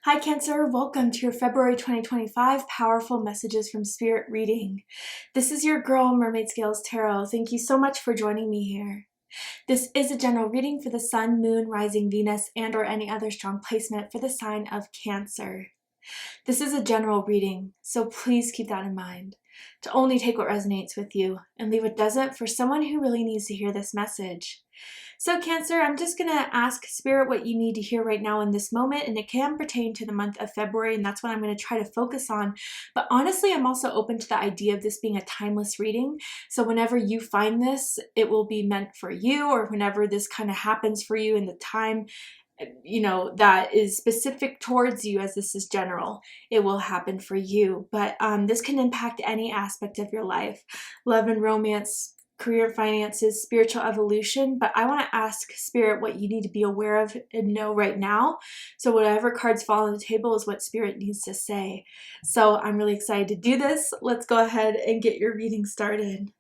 Hi Cancer, welcome to your February 2025 Powerful Messages from Spirit reading. This is your girl, Mermaid Scales Tarot. Thank you so much for joining me here. This is a general reading for the Sun, Moon, Rising, Venus, and or any other strong placement for the sign of Cancer. This is a general reading, so please keep that in mind. To only take what resonates with you and leave what doesn't for someone who really needs to hear this message. So Cancer, I'm just going to ask Spirit what you need to hear right now in this moment, and it can pertain to the month of February, and that's what I'm going to try to focus on. But honestly, I'm also open to the idea of this being a timeless reading. So whenever you find this, it will be meant for you, or whenever this kind of happens for you in the time, that is specific towards you, as this is general, it will happen for you. But this can impact any aspect of your life, love and romance, career, finances, spiritual evolution. But I want to ask Spirit what you need to be aware of and know right now. So whatever cards fall on the table is what Spirit needs to say. So I'm really excited to do this. Let's go ahead and get your reading started.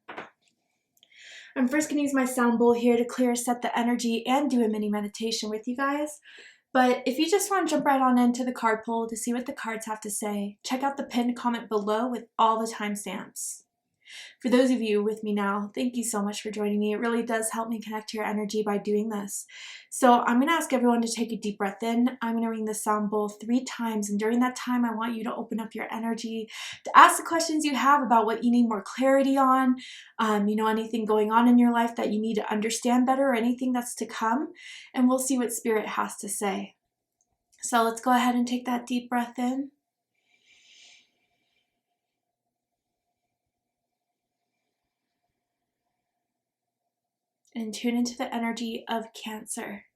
I'm first going to use my sound bowl here to clear, set the energy, and do a mini meditation with you guys. But if you just want to jump right on into the card pull to see what the cards have to say, check out the pinned comment below with all the timestamps. For those of you with me now, thank you so much for joining me. It really does help me connect to your energy by doing this. So I'm going to ask everyone to take a deep breath in. I'm going to ring the sound bowl 3 times, and during that time, I want you to open up your energy to ask the questions you have about what you need more clarity on, anything going on in your life that you need to understand better, or anything that's to come, and we'll see what Spirit has to say. So let's go ahead and take that deep breath in. And tune into the energy of Cancer.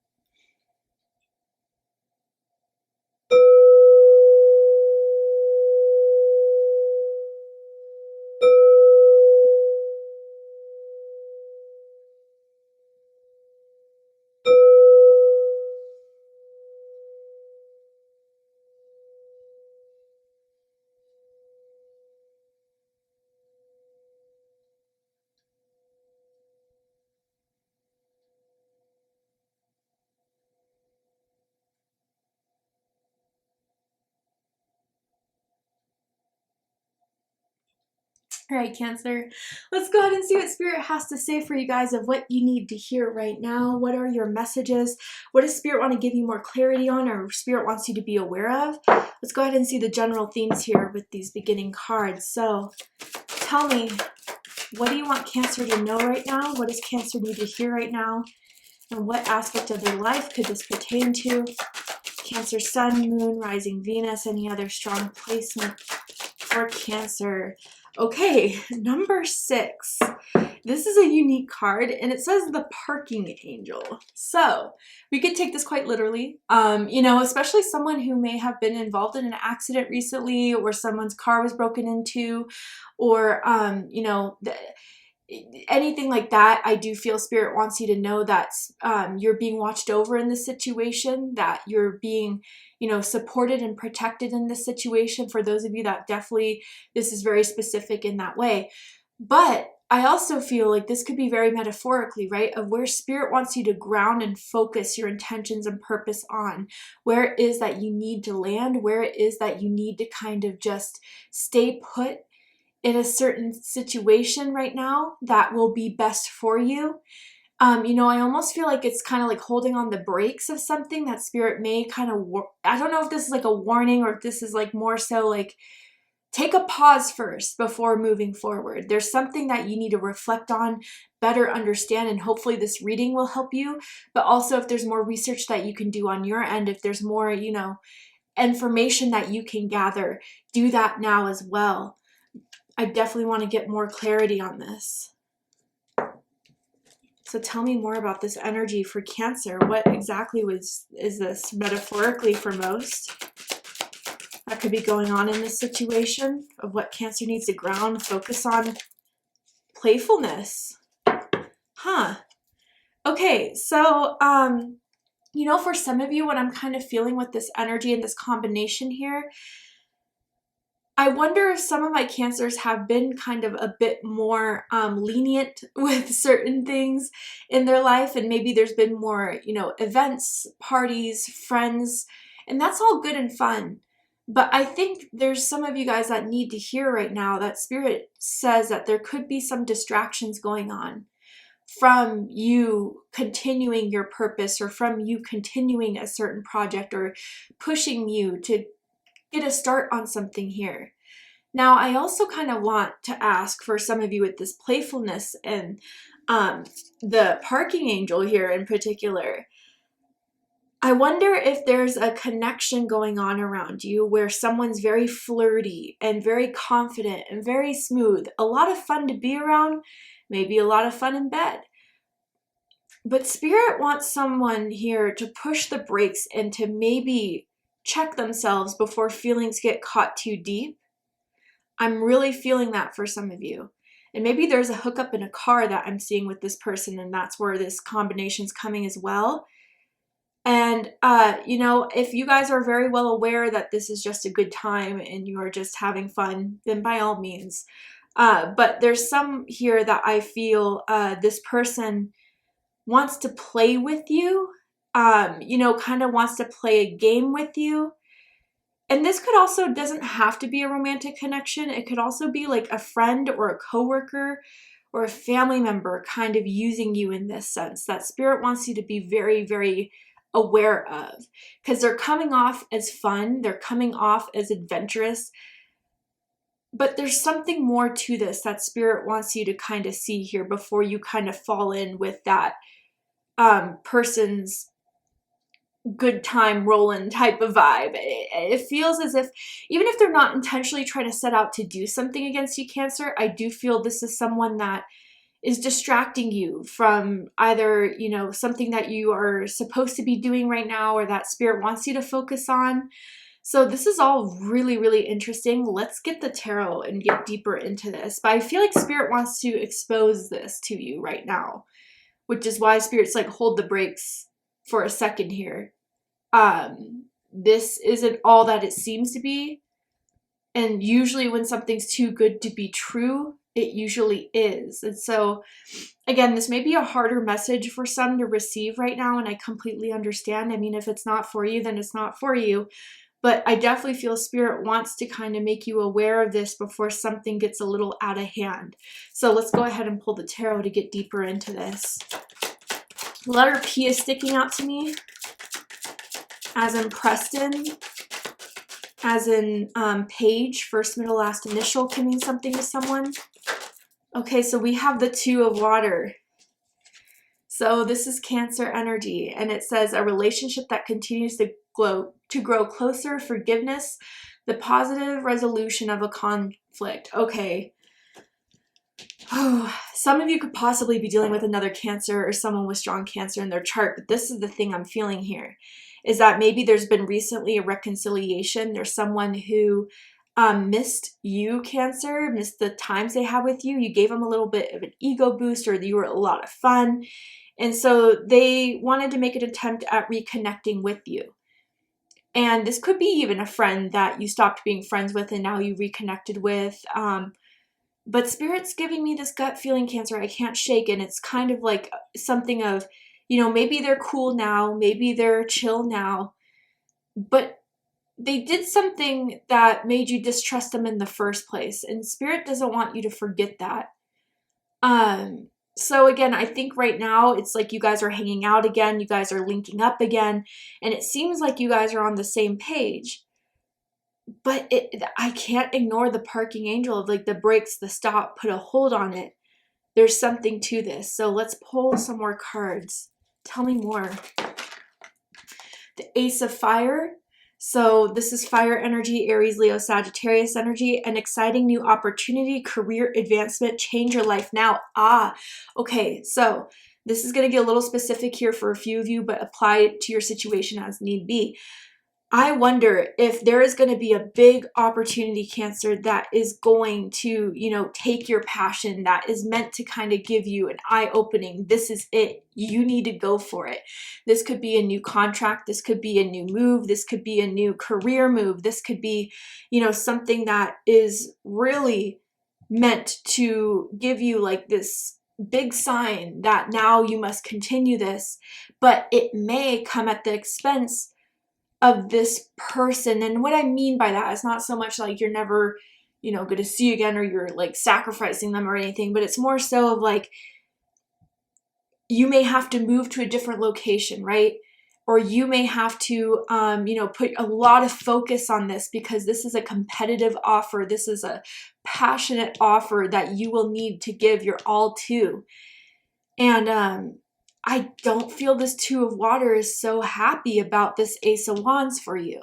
All right, Cancer, let's go ahead and see what Spirit has to say for you guys of what you need to hear right now. What are your messages? What does Spirit want to give you more clarity on, or Spirit wants you to be aware of? Let's go ahead and see the general themes here with these beginning cards. So tell me, what do you want Cancer to know right now? What does Cancer need to hear right now? And what aspect of their life could this pertain to? Cancer, Sun, Moon, Rising, Venus, any other strong placement for Cancer. Okay, number 6. This is a unique card, and it says the parking angel. So we could take this quite literally, especially someone who may have been involved in an accident recently, or someone's car was broken into, or, anything like that. I do feel Spirit wants you to know that you're being watched over in this situation, that you're being supported and protected in this situation. For those of you that definitely, this is very specific in that way. But I also feel like this could be very metaphorically, right? Of where Spirit wants you to ground and focus your intentions and purpose on. Where it is that you need to land, where it is that you need to kind of just stay put in a certain situation right now that will be best for you. I almost feel like it's kind of like holding on the brakes of something that Spirit may kind of, I don't know if this is like a warning, or if this is like more so like, take a pause first before moving forward. There's something that you need to reflect on, better understand, and hopefully this reading will help you. But also, if there's more research that you can do on your end, if there's more, information that you can gather, do that now as well. I definitely want to get more clarity on this. So tell me more about this energy for Cancer. What exactly is this metaphorically for most that could be going on in this situation, of what Cancer needs to ground, focus on? Playfulness. Okay, so, for some of you, what I'm kind of feeling with this energy and this combination here, I wonder if some of my Cancers have been kind of a bit more lenient with certain things in their life, and maybe there's been more, events, parties, friends, And that's all good and fun. But I think there's some of you guys that need to hear right now that Spirit says that there could be some distractions going on from you continuing your purpose, or from you continuing a certain project, or pushing you to get a start on something here. Now, I also kind of want to ask for some of you with this playfulness and the parking angel here in particular. I wonder if there's a connection going on around you where someone's very flirty and very confident and very smooth, a lot of fun to be around, maybe a lot of fun in bed. But Spirit wants someone here to push the brakes and to maybe check themselves before feelings get caught too deep. I'm really feeling that for some of you. And maybe there's a hookup in a car that I'm seeing with this person, and that's where this combination's coming as well. And, you know, if you guys are very well aware that this is just a good time and you are just having fun, then by all means. But there's some here that I feel this person wants to play with you, you know, kind of wants to play a game with you. And this could also, doesn't have to be a romantic connection. It could also be like a friend or a coworker or a family member kind of using you in this sense that Spirit wants you to be very, very aware of, because they're coming off as fun. They're coming off as adventurous. But there's something more to this that Spirit wants you to kind of see here before you kind of fall in with that person's good time rolling type of vibe. It feels as if, even if they're not intentionally trying to set out to do something against you, Cancer, I do feel this is someone that is distracting you from either, you know, something that you are supposed to be doing right now or that Spirit wants you to focus on. So this is all really, really interesting. Let's get the tarot and get deeper into this. But I feel like Spirit wants to expose this to you right now, which is why Spirit's like, hold the brakes for a second here. This isn't all that it seems to be. And usually when something's too good to be true, it usually is. And so, again, this may be a harder message for some to receive right now, and I completely understand. I mean, if it's not for you, then it's not for you. But I definitely feel Spirit wants to kind of make you aware of this before something gets a little out of hand. So let's go ahead and pull the tarot to get deeper into this. Letter P is sticking out to me, as in Preston, as in Page, first, middle, last initial can mean something to someone. Okay, so we have the Two of Water. So this is Cancer energy, and it says a relationship that continues to grow closer, forgiveness, the positive resolution of a conflict. Okay. Oh, some of you could possibly be dealing with another Cancer or someone with strong Cancer in their chart, but this is the thing I'm feeling here, is that maybe there's been recently a reconciliation. There's someone who missed you, Cancer, missed the times they had with you. You gave them a little bit of an ego boost, or you were a lot of fun. And so they wanted to make an attempt at reconnecting with you. And this could be even a friend that you stopped being friends with and now you reconnected with. But Spirit's giving me this gut feeling, Cancer, I can't shake. And it's kind of like something of, you know, maybe they're cool now, maybe they're chill now, but they did something that made you distrust them in the first place. And Spirit doesn't want you to forget that. So again, I think right now it's like you guys are hanging out again, you guys are linking up again, and it seems like you guys are on the same page. But I can't ignore the parking angel of like the brakes, the stop, put a hold on it. There's something to this. So let's pull some more cards. Tell me more. The Ace of Fire. So this is fire energy, Aries, Leo, Sagittarius energy, an exciting new opportunity, career advancement, change your life now. Okay, so this is going to get a little specific here for a few of you, but apply it to your situation as need be. I wonder if there is going to be a big opportunity, Cancer, that is going to, you know, take your passion, that is meant to kind of give you an eye-opening. This is it. You need to go for it. This could be a new contract. This could be a new move. This could be a new career move. This could be, you know, something that is really meant to give you like this big sign that now you must continue this, but it may come at the expense of this person. And what I mean by that is not so much like you're never, going to see again, or you're like sacrificing them or anything, but it's more so of like, you may have to move to a different location, right? Or you may have to, put a lot of focus on this because this is a competitive offer. This is a passionate offer that you will need to give your all to. And I don't feel this Two of Water is so happy about this Ace of Wands for you.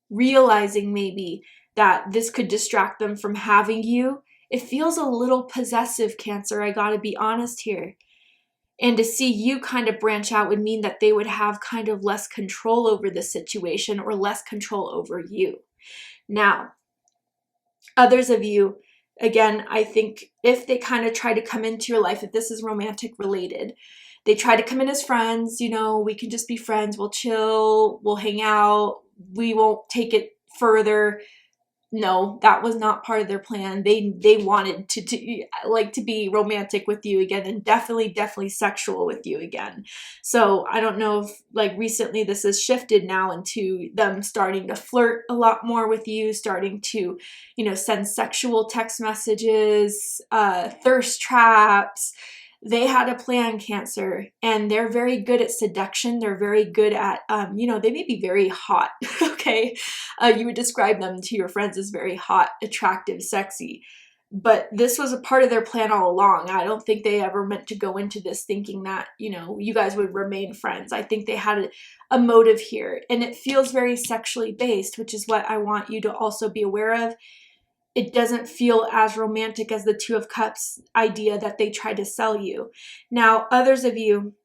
Realizing maybe that this could distract them from having you. It feels a little possessive, Cancer. I gotta be honest here. And to see you kind of branch out would mean that they would have kind of less control over the situation or less control over you. Now, others of you, again, I think if they kind of try to come into your life, if this is romantic related, they try to come in as friends, we can just be friends, we'll chill, we'll hang out, we won't take it further. No, that was not part of their plan. They wanted to be romantic with you again, and definitely sexual with you again. So I don't know if like recently this has shifted now into them starting to flirt a lot more with you, starting to, send sexual text messages, thirst traps. They had a plan, Cancer, and they're very good at seduction. They're very good at, they may be very hot, okay? You would describe them to your friends as very hot, attractive, sexy. But this was a part of their plan all along. I don't think they ever meant to go into this thinking that, you guys would remain friends. I think they had a motive here, and it feels very sexually based, which is what I want you to also be aware of. It doesn't feel as romantic as the Two of Cups idea that they tried to sell you. Now, others of you,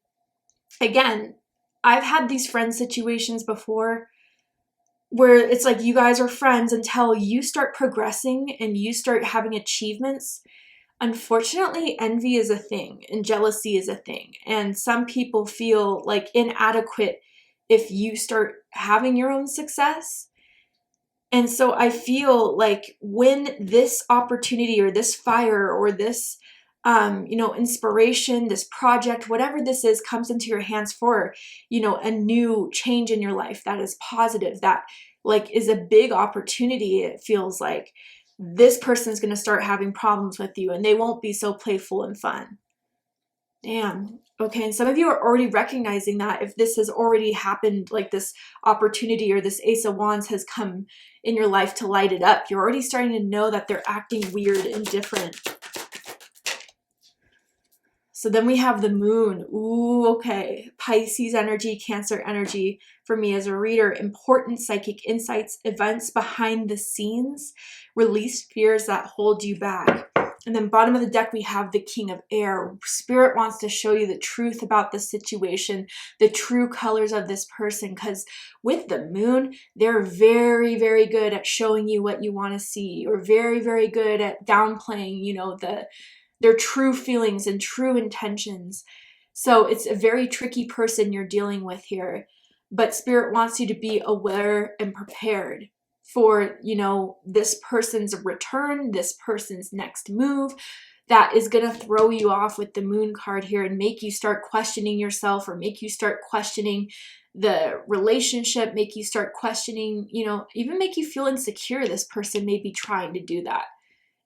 again, I've had these friend situations before where it's like you guys are friends until you start progressing and you start having achievements. Unfortunately, envy is a thing and jealousy is a thing. And some people feel like inadequate if you start having your own success. And so I feel like when this opportunity or this fire or this, inspiration, this project, whatever this is, comes into your hands for, a new change in your life that is positive, that like is a big opportunity, it feels like this person's going to start having problems with you and they won't be so playful and fun. Damn. Okay, and some of you are already recognizing that if this has already happened, like this opportunity or this Ace of Wands has come in your life to light it up, you're already starting to know that they're acting weird and different. So then we have the Moon. Ooh, okay. Pisces energy, Cancer energy for me as a reader. Important psychic insights, events behind the scenes, release fears that hold you back. And then bottom of the deck, we have the King of Air. Spirit wants to show you the truth about the situation, the true colors of this person, because with the Moon, they're very, very good at showing you what you want to see, or very, very good at downplaying, their true feelings and true intentions. So it's a very tricky person you're dealing with here. But Spirit wants you to be aware and prepared for, this person's return, this person's next move that is going to throw you off with the Moon card here and make you start questioning yourself, or make you start questioning the relationship, make you start questioning, even make you feel insecure. This person may be trying to do that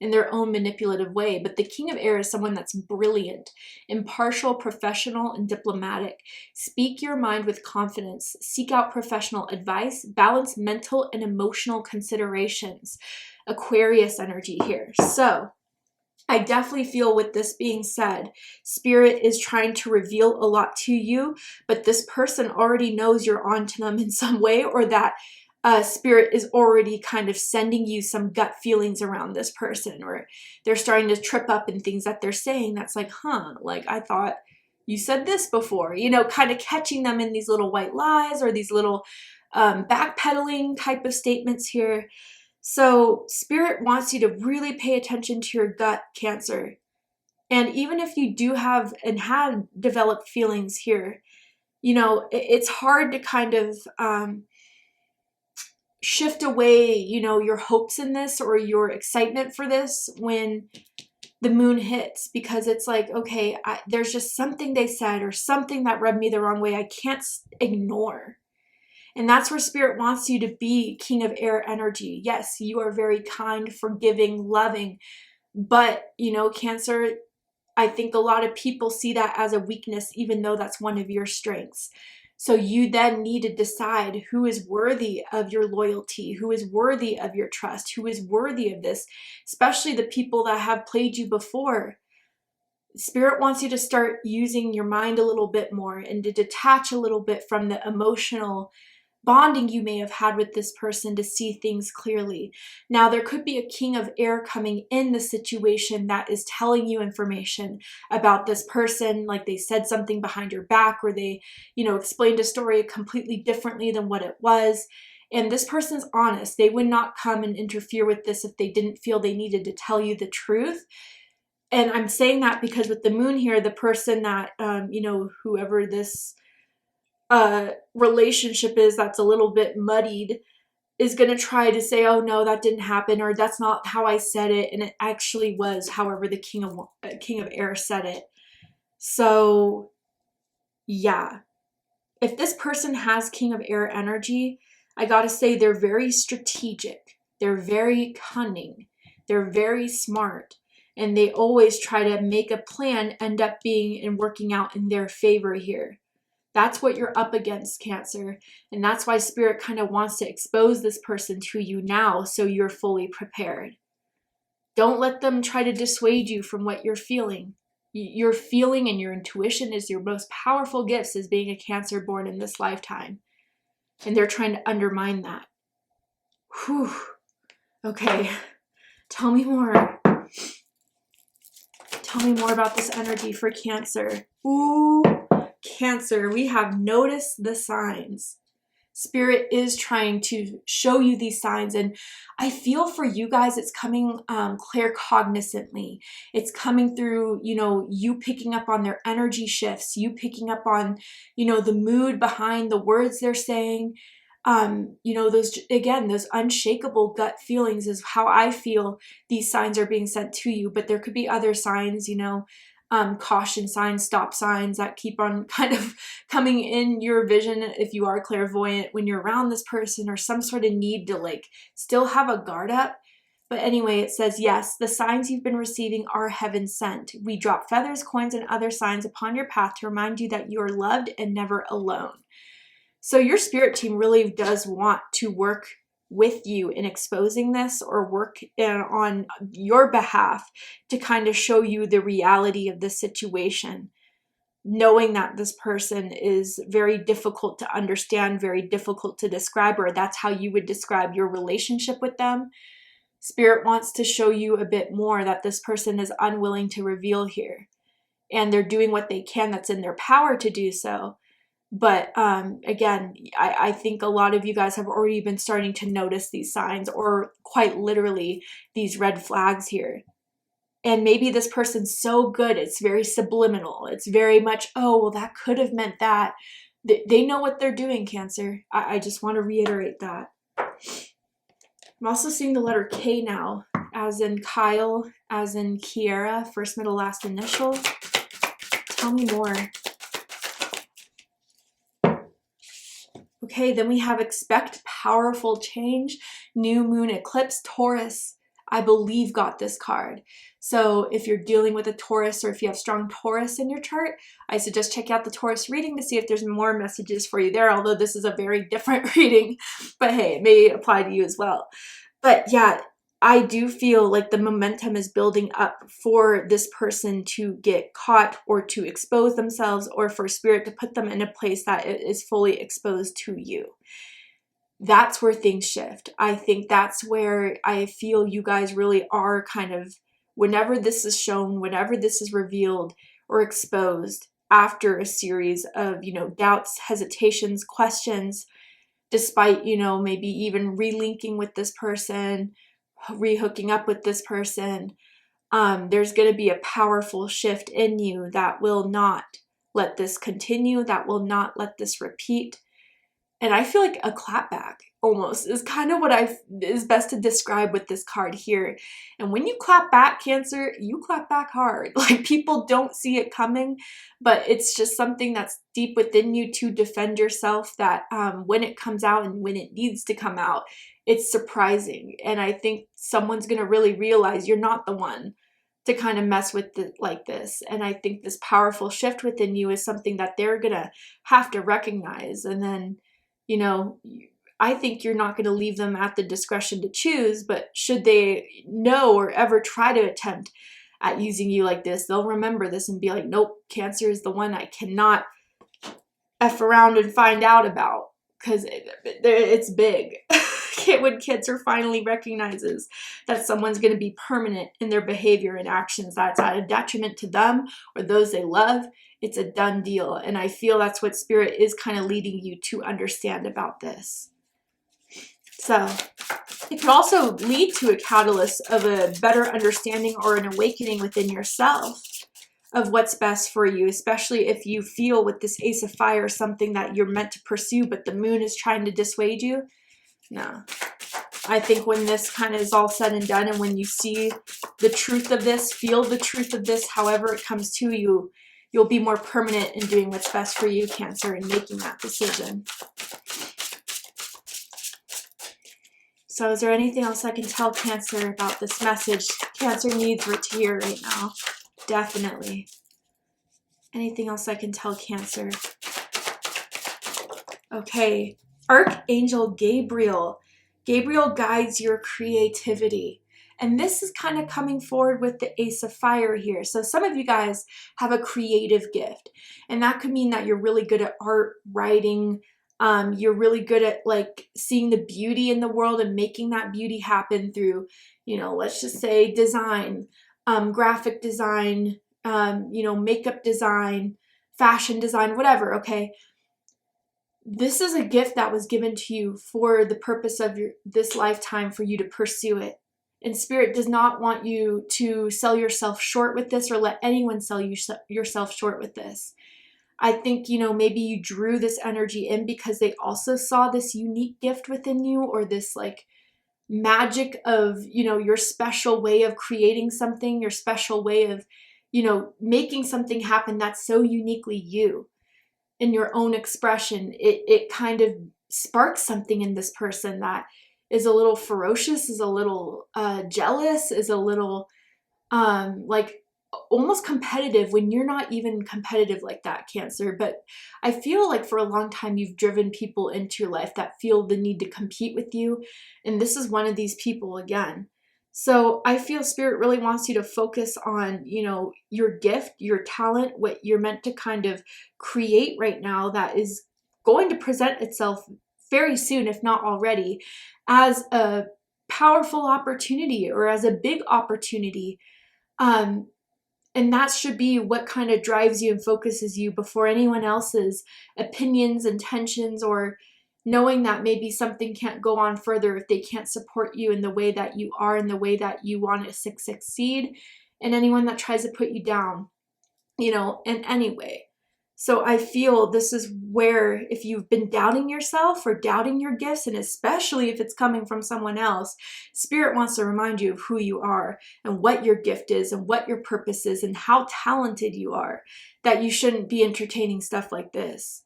in their own manipulative way. But the King of Air is someone that's brilliant, impartial, professional, and diplomatic. Speak your mind with confidence. Seek out professional advice. Balance mental and emotional considerations. Aquarius energy here. So I definitely feel, with this being said, Spirit is trying to reveal a lot to you, but this person already knows you're on to them in some way, or that Spirit is already kind of sending you some gut feelings around this person, or they're starting to trip up in things that they're saying that's like, like I thought you said this before, kind of catching them in these little white lies or these little backpedaling type of statements here. So Spirit wants you to really pay attention to your gut, Cancer. And even if you do have and had developed feelings here, it's hard to kind of shift away, your hopes in this or your excitement for this when the Moon hits, because it's like, okay, there's just something they said or something that rubbed me the wrong way I can't ignore. And that's where Spirit wants you to be, King of Air energy. Yes, you are very kind, forgiving, loving. But, you know, Cancer, I think a lot of people see that as a weakness, even though that's one of your strengths. So you then need to decide who is worthy of your loyalty, who is worthy of your trust, who is worthy of this, especially the people that have played you before. Spirit wants you to start using your mind a little bit more and to detach a little bit from the emotional bonding you may have had with this person to see things clearly. Now, there could be a King of Air coming in the situation that is telling you information about this person, like they said something behind your back, or they, you know, explained a story completely differently than what it was. And this person's honest. They would not come and interfere with this if they didn't feel they needed to tell you the truth. And I'm saying that because with the moon here, the person that, you know, whoever this relationship is that's a little bit muddied is going to try to say, oh no, that didn't happen, or that's not how I said it, and it actually was however the King of Air said it. So yeah, if this person has King of Air energy, I gotta say they're very strategic, they're very cunning, they're very smart, and they always try to make a plan end up being and working out in their favor here. That's what you're up against, Cancer. And that's why Spirit kind of wants to expose this person to you now so you're fully prepared. Don't let them try to dissuade you from what you're feeling. Your feeling and your intuition is your most powerful gifts as being a Cancer born in this lifetime. And they're trying to undermine that. Whew. Okay. Tell me more. Tell me more about this energy for Cancer. Ooh. Cancer, we have noticed the signs. Spirit is trying to show you these signs, and I feel for you guys it's coming claircognizantly. It's coming through, you know, you picking up on their energy shifts, you picking up on, you know, the mood behind the words they're saying. You know, those unshakable gut feelings is how I feel these signs are being sent to you. But there could be other signs, you know, caution signs, stop signs that keep on kind of coming in your vision if you are clairvoyant when you're around this person, or some sort of need to like still have a guard up. But anyway, it says, yes, the signs you've been receiving are heaven sent. We drop feathers, coins, and other signs upon your path to remind you that you are loved and never alone. So your spirit team really does want to work with you in exposing this, or work on your behalf to kind of show you the reality of the situation, knowing that this person is very difficult to understand, very difficult to describe, or that's how you would describe your relationship with them. Spirit wants to show you a bit more that this person is unwilling to reveal here, and they're doing what they can that's in their power to do so. But again, I think a lot of you guys have already been starting to notice these signs, or quite literally these red flags here. And maybe this person's so good, it's very subliminal. It's very much, oh, well, that could have meant that. They know what they're doing, Cancer. I just want to reiterate that. I'm also seeing the letter K now, as in Kyle, as in Kiera, first, middle, last initial. Tell me more. Okay, then we have expect powerful change, new moon eclipse, Taurus. I believe got this card. So if you're dealing with a Taurus, or if you have strong Taurus in your chart, I suggest check out the Taurus reading to see if there's more messages for you there, although this is a very different reading, but hey, it may apply to you as well. But yeah, I do feel like the momentum is building up for this person to get caught, or to expose themselves, or for Spirit to put them in a place that is fully exposed to you. That's where things shift. I think that's where I feel you guys really are kind of, whenever this is shown, whenever this is revealed or exposed after a series of, you know, doubts, hesitations, questions, despite, you know, maybe even relinking with this person, rehooking up with this person, there's going to be a powerful shift in you that will not let this continue, that will not let this repeat. And I feel like a clapback almost is kind of what is best to describe with this card here. And when you clap back, Cancer, you clap back hard. Like, people don't see it coming, but it's just something that's deep within you to defend yourself, that when it comes out and when it needs to come out, it's surprising. And I think someone's going to really realize you're not the one to kind of mess with it like this. And I think this powerful shift within you is something that they're going to have to recognize. And then, you know, I think you're not going to leave them at the discretion to choose, but should they know or ever try to attempt at using you like this, they'll remember this and be like, nope, Cancer is the one I cannot F around and find out about, because it's big. When Cancer finally recognizes that someone's going to be permanent in their behavior and actions that's at a detriment to them or those they love, it's a done deal. And I feel that's what Spirit is kind of leading you to understand about this. So it could also lead to a catalyst of a better understanding or an awakening within yourself of what's best for you, especially if you feel with this Ace of Fire something that you're meant to pursue, but the moon is trying to dissuade you. No. I think when this kind of is all said and done, and when you see the truth of this, feel the truth of this, however it comes to you, you'll be more permanent in doing what's best for you, Cancer, and making that decision. So is there anything else I can tell Cancer about this message Cancer needs to hear right now? Definitely. Anything else I can tell Cancer? Okay. Archangel Gabriel. Gabriel guides your creativity. And this is kind of coming forward with the Ace of Fire here. So some of you guys have a creative gift. And that could mean that you're really good at art, writing. You're really good at like seeing the beauty in the world and making that beauty happen through, you know, let's just say design, graphic design, you know, makeup design, fashion design, whatever, okay? This is a gift that was given to you for the purpose of this lifetime, for you to pursue it. And Spirit does not want you to sell yourself short with this, or let anyone sell yourself short with this. I think, you know, maybe you drew this energy in because they also saw this unique gift within you, or this like magic of, you know, your special way of creating something, your special way of, you know, making something happen that's so uniquely you. In your own expression, it kind of sparks something in this person that is a little ferocious, is a little jealous, is a little like almost competitive when you're not even competitive like that, Cancer. But I feel like for a long time you've driven people into your life that feel the need to compete with you, and this is one of these people again. So I feel Spirit really wants you to focus on, you know, your gift, your talent, what you're meant to kind of create right now that is going to present itself very soon, if not already, as a powerful opportunity or as a big opportunity. And that should be what kind of drives you and focuses you before anyone else's opinions, intentions, or knowing that maybe something can't go on further if they can't support you in the way that you are, in the way that you want to succeed, and anyone that tries to put you down, you know, in any way. So I feel this is where, if you've been doubting yourself or doubting your gifts, and especially if it's coming from someone else, Spirit wants to remind you of who you are and what your gift is and what your purpose is and how talented you are, that you shouldn't be entertaining stuff like this.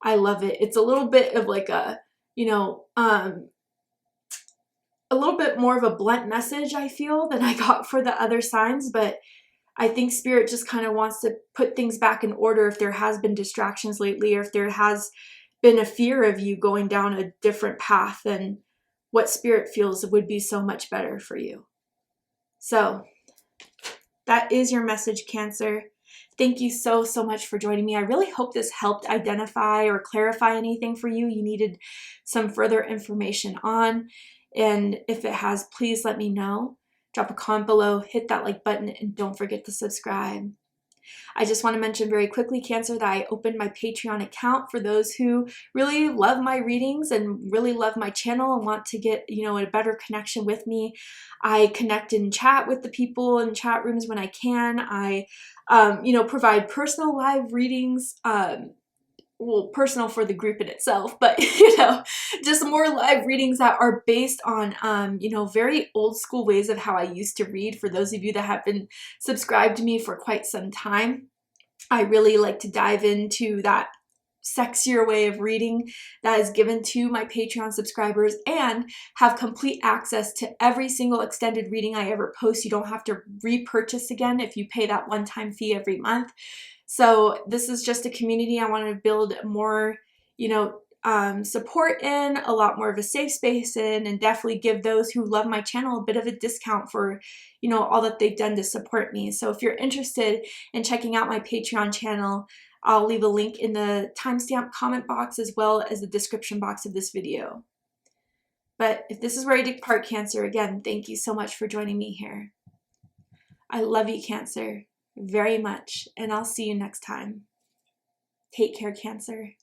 I love it. It's a little bit of like a, you know, a little bit more of a blunt message, I feel, than I got for the other signs, but I think Spirit just kind of wants to put things back in order if there has been distractions lately, or if there has been a fear of you going down a different path than what Spirit feels would be so much better for you. So that is your message, Cancer. Thank you so much for joining me. I really hope this helped identify or clarify anything for you needed some further information on. And if it has, please let me know. Drop a comment below, hit that like button, and don't forget to subscribe. I just want to mention very quickly, Cancer, that I opened my Patreon account for those who really love my readings and really love my channel and want to get, you know, a better connection with me. I connect and chat with the people in chat rooms when I can. I, you know, provide personal live readings well, personal for the group in itself, but you know, just more live readings that are based on, you know, very old school ways of how I used to read. For those of you that have been subscribed to me for quite some time, I really like to dive into that sexier way of reading that is given to my Patreon subscribers, and have complete access to every single extended reading I ever post. You don't have to repurchase again if you pay that one-time fee every month. So this is just a community I want to build more, you know, support in, a lot more of a safe space in, and definitely give those who love my channel a bit of a discount for, you know, all that they've done to support me. So if you're interested in checking out my Patreon channel, I'll leave a link in the timestamp comment box as well as the description box of this video. But if this is where you take part, Cancer, again, thank you so much for joining me here. I love you, Cancer, very much, and I'll see you next time. Take care, Cancer.